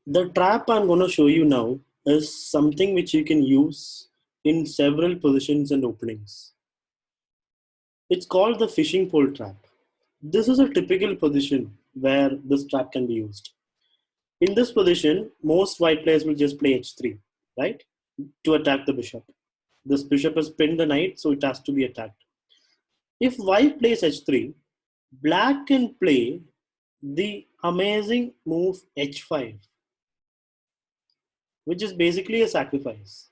The trap I'm going to show you now is something which you can use in several positions and openings. It's called the fishing pole trap. This is a typical position where this trap can be used. In this position, most white players will just play h3, right, to attack the bishop. This bishop has pinned the knight, so it has to be attacked. If white plays h3, black can play the amazing move h5, which is basically a sacrifice.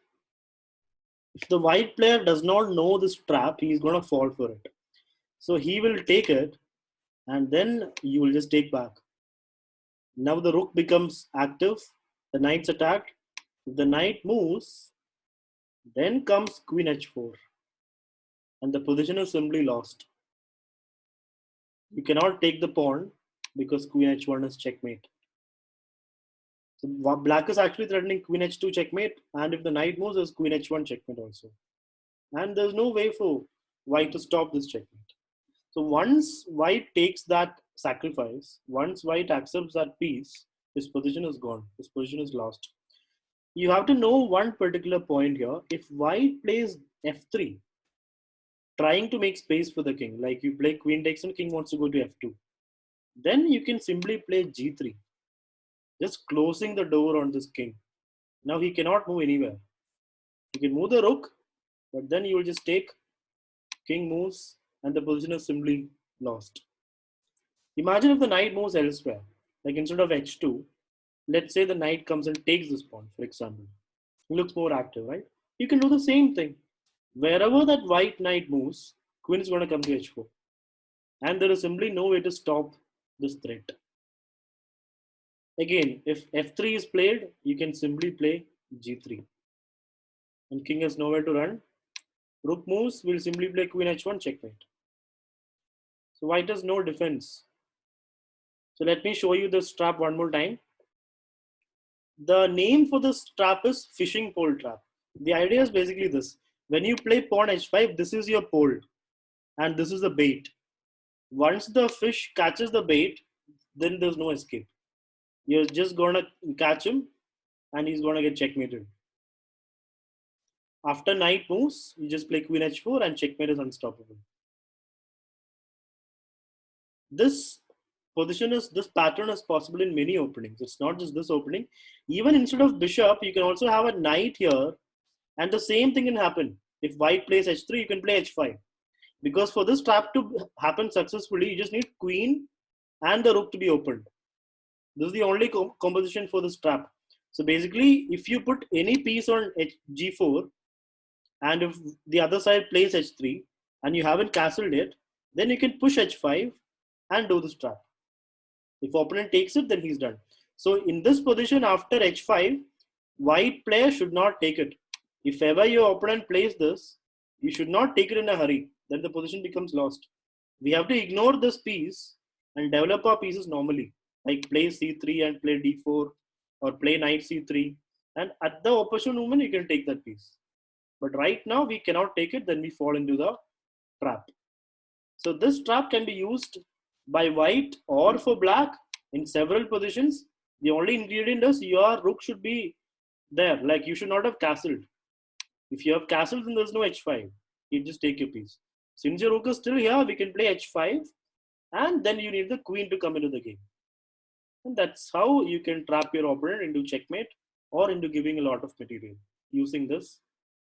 If the white player does not know this trap, he is going to fall for it. So he will take it, and then you will just take back. Now the rook becomes active, the knight's attacked. If the knight moves, then comes queen h4, and the position is simply lost. You cannot take the pawn because queen h1 is checkmate. So black is actually threatening queen h2 checkmate, and if the knight moves, there's queen h1 checkmate also. And there's no way for white to stop this checkmate. So once white takes that sacrifice, once white accepts that piece, his position is gone. His position is lost. You have to know one particular point here. If white plays f3, trying to make space for the king, like you play queen takes and king wants to go to f2, then you can simply play g3, just closing the door on this king. Now he cannot move anywhere. You can move the rook, but then you will just take, king moves, and the position is simply lost. Imagine if the knight moves elsewhere, like instead of h2, let's say the knight comes and takes this pawn, for example. It looks more active, right? You can do the same thing. Wherever that white knight moves, queen is going to come to h4. And there is simply no way to stop this threat. Again, if f3 is played, you can simply play g3. And king has nowhere to run. Rook moves, we'll simply play queen h1 checkmate. So white has no defense. So let me show you this trap one more time. The name for this trap is fishing pole trap. The idea is basically this. When you play pawn h5, this is your pole and this is the bait. Once the fish catches the bait, then there's no escape. You're just going to catch him and he's going to get checkmated. After knight moves, you just play queen h4 and checkmate is unstoppable. This this pattern is possible in many openings. It's not just this opening. Even instead of bishop, you can also have a knight here, and the same thing can happen. If white plays h3, you can play h5. Because for this trap to happen successfully, you just need queen and the rook to be opened. This is the only composition for this trap. So basically, if you put any piece on g4, and if the other side plays h3, and you haven't castled it, then you can push h5 and do this trap. If opponent takes it, then he's done. So in this position after h5, white player should not take it. If ever your opponent plays this, you should not take it in a hurry. Then the position becomes lost. We have to ignore this piece and develop our pieces normally. Like play c3 and play d4 or play knight c3. And at the opportune moment, you can take that piece. But right now, we cannot take it. Then we fall into the trap. So this trap can be used by white or for black in several positions. The only ingredient is your rook should be there. Like you should not have castled. If you have castled, then there's no h5. You just take your piece. Since your rook is still here, we can play h5. And then you need the queen to come into the game. And that's how you can trap your opponent into checkmate or into giving a lot of material using this